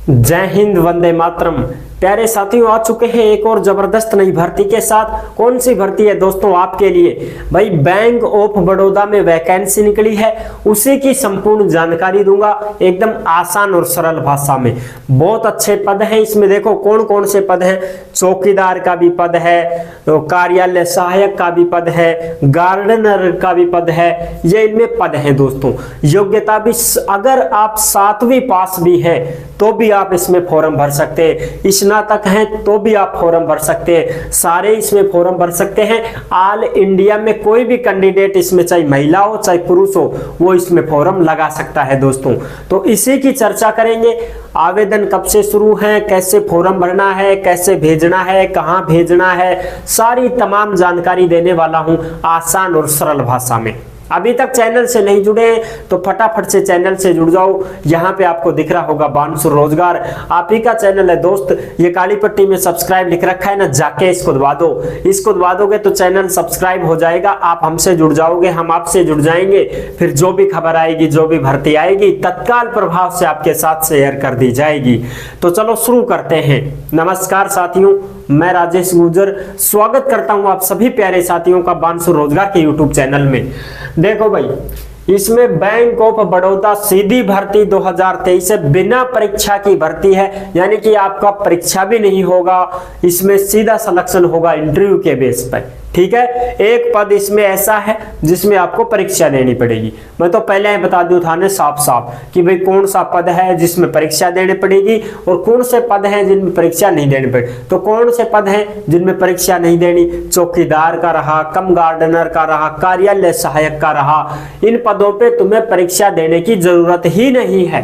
जय हिंद, वंदे मातरम। प्यारे साथियों, आ चुके हैं एक और जबरदस्त नई भर्ती के साथ। कौन सी भर्ती है दोस्तों आपके लिए? भाई, बैंक ऑफ बड़ौदा में वैकेंसी निकली है, उसी की संपूर्ण जानकारी दूंगा एकदम आसान और सरल भाषा में। बहुत अच्छे पद हैं इसमें। देखो कौन कौन से पद हैं। चौकीदार का भी पद है, तो कार्यालय सहायक का भी पद है, गार्डनर का भी पद है। ये इनमें पद हैं दोस्तों। योग्यता भी, अगर आप 7वीं पास भी हैं तो भी आप इसमें फॉर्म भर सकते हैं। स्नातक हैं तो भी आप फॉर्म भर सकते हैं। सारे इसमें फॉर्म भर सकते हैं। ऑल इंडिया में कोई भी कैंडिडेट इसमें, चाहे महिला हो चाहे पुरुष हो, वो इसमें फॉर्म लगा सकता है दोस्तों। तो इसी की चर्चा करेंगे। आवेदन कब से शुरू है, कैसे फॉर्म भरना है, कैसे भेजना है, कहां भेजना है, सारी तमाम जानकारी देने वाला हूं आसान और सरल भाषा में। अभी तक चैनल से नहीं जुड़े हैं तो फटाफट से चैनल से जुड़ जाओ। यहाँ पे आपको दिख रहा होगा बानसुर रोजगार, आप ही का चैनल है दोस्त। ये काली पट्टी में सब्सक्राइब लिख रखा है ना, जाके इसको दबा दो। इसको दबा दोगे तो चैनल सब्सक्राइब हो जाएगा, आप हमसे जुड़ जाओगे, हम आपसे जुड़ जाएंगे। फिर जो भी खबर आएगी, जो भी भर्ती आएगी, तत्काल प्रभाव से आपके साथ शेयर कर दी जाएगी। तो चलो शुरू करते हैं। नमस्कार साथियों, मैं राजेश गुर्जर स्वागत करता हूं आप सभी प्यारे साथियों का बानसुर रोजगार के यूट्यूब चैनल में। देखो भाई, इसमें बैंक ऑफ बड़ौदा सीधी भर्ती 2023 से बिना परीक्षा की भर्ती है, यानी कि आपका परीक्षा भी नहीं होगा। इसमें सीधा सिलेक्शन होगा इंटरव्यू के बेस पर। ठीक है, एक पद इसमें ऐसा है जिसमें आपको परीक्षा देनी पड़ेगी। मैं तो पहले ही बता दूं था साफ साफ कि भाई कौन सा पद है जिसमें परीक्षा देनी पड़ेगी और कौन से पद हैं जिनमें परीक्षा नहीं देनी पड़ेगी। तो कौन से पद हैं जिनमें परीक्षा नहीं देनी? चौकीदार का रहा, कम गार्डनर का रहा, कार्यालय सहायक का रहा। इन पदों पे तुम्हें परीक्षा देने की जरूरत ही नहीं है,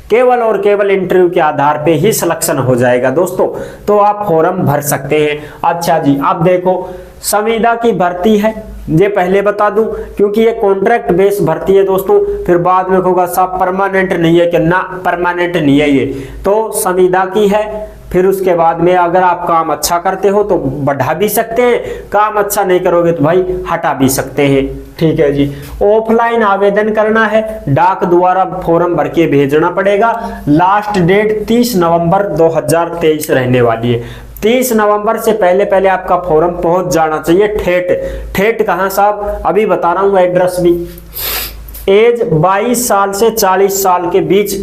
केवल और केवल इंटरव्यू के आधार पे ही सिलेक्शन हो जाएगा दोस्तों। तो आप फॉर्म भर सकते हैं। अच्छा जी, अब देखो संविदा की भर्ती है, ये पहले बता दूं क्योंकि ये कॉन्ट्रैक्ट बेस भर्ती है दोस्तों। फिर बाद में होगा साहब परमानेंट नहीं है, कि ना परमानेंट नहीं है ये। तो संविदा की है। फिर उसके बाद में अगर आप काम अच्छा करते हो तो बढ़ा भी सकते हैं, काम अच्छा नहीं करोगे तो भाई हटा भी सकते हैं। ठीक है जी। ऑफलाइन आवेदन करना है, डाक द्वारा फॉर्म भर के भेजना पड़ेगा। लास्ट डेट 30 नवंबर 2023 रहने वाली है। 30 नवंबर से पहले पहले आपका फॉर्म पहुंच जाना चाहिए। ठेठ कहां साहब? अभी बता रहा हूं एड्रेस भी। एज 22 साल से 40 साल के बीच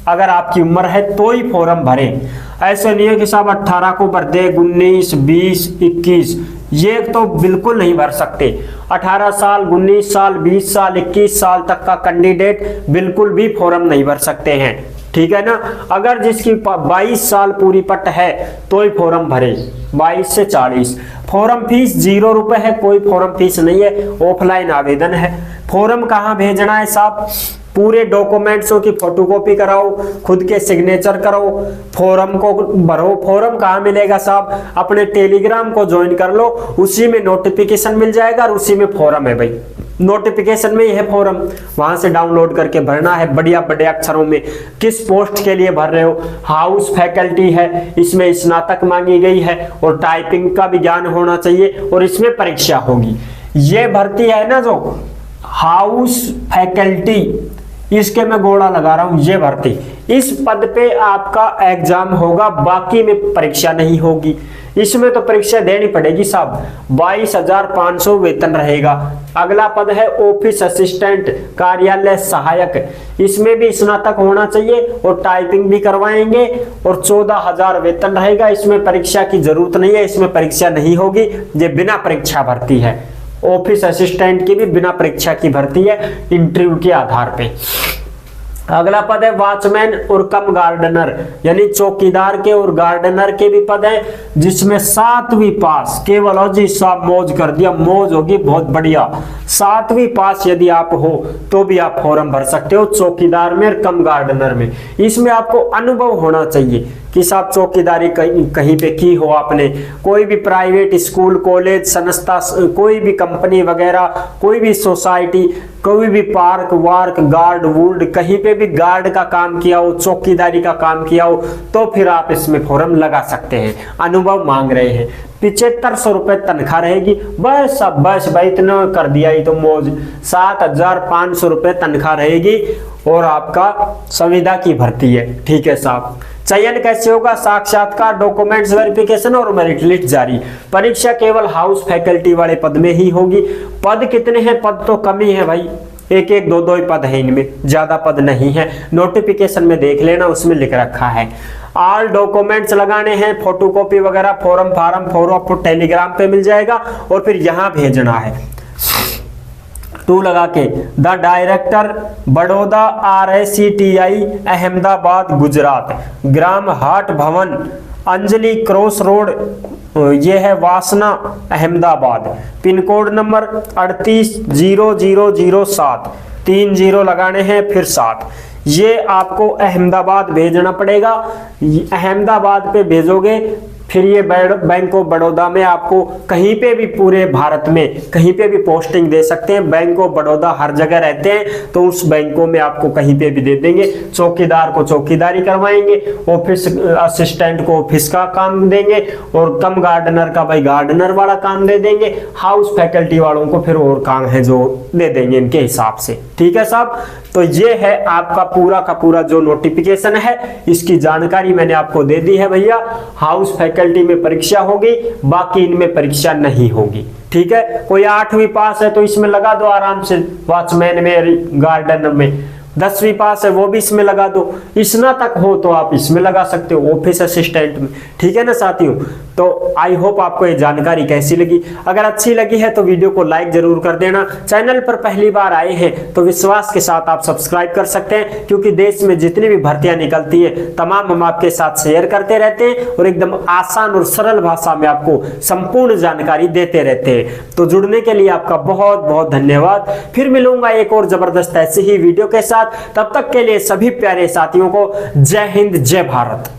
अगर आपकी उम्र है तो ही फॉर्म भरें। ऐसे नहीं है कि साहब 18 को भर दे, 19, 20, 21, ये तो बिल्कुल नहीं भर सकते। 18 साल, 19 साल, 20 साल, 21 साल तक का कैंडिडेट बिल्कुल भी फॉर्म नहीं भर सकते हैं। ठीक है ना। अगर जिसकी 22 साल पूरी पट है तो ही फॉर्म भरे। 22 से 40। फॉर्म फीस 0 रुपए है, कोई फॉर्म फीस नहीं है। ऑफलाइन आवेदन है। फॉर्म कहाँ भेजना है साहब? पूरे डॉक्यूमेंट्सों की फोटोकॉपी कराओ, खुद के सिग्नेचर करो, फॉर्म को भरो। फॉर्म कहाँ मिलेगा साहब? अपने टेलीग्राम को ज्वाइन कर लो, उसी में नोटिफिकेशन मिल जाएगा और उसी में फॉर्म है भाई। नोटिफिकेशन में यह फॉर्म वहां से डाउनलोड करके भरना है बढ़िया बड़े अक्षरों में। किस पोस्ट के लिए भर रहे हो? हाउस फैकल्टी है, इसमें स्नातक मांगी गई है और टाइपिंग का भी ज्ञान होना चाहिए और इसमें परीक्षा होगी। ये भर्ती है ना जो हाउस फैकल्टी, इसके मैं गोला लगा रहा हूं, ये भर्ती। इस पद पे आपका एग्जाम होगा, बाकी में परीक्षा नहीं होगी। इसमें तो परीक्षा देनी पड़ेगी साहब। 22,500 वेतन रहेगा। अगला पद है ऑफिस असिस्टेंट, कार्यालय सहायक। इसमें भी स्नातक होना चाहिए और टाइपिंग भी करवाएंगे और 14,000 वेतन रहेगा। इसमें परीक्षा की जरूरत नहीं है, इसमें परीक्षा नहीं होगी। ये बिना परीक्षा भर्ती है। ऑफिस असिस्टेंट की भी बिना परीक्षा की भर्ती है, इंटरव्यू के आधार पे। अगला पद है वॉचमैन और कम गार्डनर, यानी चौकीदार के और गार्डनर के भी पद है, जिसमें 7वीं पास। केवल अजी साहब मौज कर दिया, मौज होगी बहुत बढ़िया। 7वीं पास यदि आप हो तो भी आप फॉर्म भर सकते हो, चौकीदार में और कम गार्डनर में। इसमें आपको अनुभव होना चाहिए कि साहब चौकीदारी कहीं पे की हो आपने, कोई भी प्राइवेट स्कूल, कॉलेज, संस्था, कोई भी कंपनी वगैरह, कोई भी सोसाइटी, कोई भी पार्क वार्क, गार्ड वूर्ड, कहीं पे भी गार्ड का काम किया हो, चौकीदारी का काम किया हो, तो फिर आप इसमें फॉर्म लगा सकते हैं। अनुभव मांग रहे हैं। 7500 रुपए तनख्वाह रहेगी। बस अब बस भाई इतना कर दिया ही तो मौज। 7,500 रुपए तनख्वाह रहेगी और आपका संविदा की भर्ती है। ठीक है साहब। चयन कैसे होगा? साक्षात्कार, डॉक्यूमेंट्स वेरिफिकेशन और मेरिट लिस्ट जारी। परीक्षा केवल हाउस फैकल्टी वाले पद में ही होगी। पद कितने हैं? पद तो कम ही है भाई, एक एक दो दो ही पद है, इनमें ज्यादा पद नहीं है। नोटिफिकेशन में देख लेना, उसमें लिख रखा है। ऑल डॉक्यूमेंट्स लगाने हैं, फोटोकॉपी वगैरह, फॉर्म आपको टेलीग्राम पे मिल जाएगा और फिर यहाँ भेजना है। टू लगा के the director Baroda RICTI Ahmedabad Gujarat, ग्राम हाट भवन अंजलि क्रॉस रोड, ये है वासना अहमदाबाद, पिन कोड नंबर 380007, 30 लगाने हैं फिर 7। ये आपको अहमदाबाद भेजना पड़ेगा। अहमदाबाद पे भेजोगे फिर ये बैंक ऑफ बड़ौदा में आपको कहीं पे भी पूरे भारत में कहीं पे भी पोस्टिंग दे सकते हैं। बैंक ऑफ बड़ौदा हर जगह रहते हैं, तो उस बैंकों में आपको कहीं पे भी दे देंगे। चौकीदार को चौकीदारी करवाएंगे, ऑफिस असिस्टेंट को ऑफिस का काम देंगे और कम गार्डनर का भाई गार्डनर वाला काम दे देंगे। हाउस फैकल्टी वालों को फिर और काम है जो दे देंगे इनके हिसाब से। ठीक है साहब। तो ये है आपका पूरा का पूरा जो नोटिफिकेशन है, इसकी जानकारी मैंने आपको दे दी है भैया। हाउस फैकल्टी में परीक्षा होगी, बाकी इनमें परीक्षा नहीं होगी। ठीक है। कोई 8वीं पास है तो इसमें लगा दो आराम से, वॉचमैन में, गार्डनर में। 10वीं पास है वो भी इसमें लगा दो। स्नातक हो तो आप इसमें लगा सकते हो, ऑफिस असिस्टेंट में। ठीक है ना साथियों। तो आई होप आपको ये जानकारी कैसी लगी। अगर अच्छी लगी है तो वीडियो को लाइक जरूर कर देना। चैनल पर पहली बार आए हैं तो विश्वास के साथ आप सब्सक्राइब कर सकते हैं, क्योंकि देश में जितनी भी भर्तियां निकलती है तमाम हम आपके साथ शेयर करते रहते हैं और एकदम आसान और सरल भाषा में आपको संपूर्ण जानकारी देते रहते हैं। तो जुड़ने के लिए आपका बहुत बहुत धन्यवाद। फिर मिलूंगा एक और जबरदस्त ऐसी ही वीडियो के साथ। तब तक के लिए सभी प्यारे साथियों को जय हिंद, जय भारत।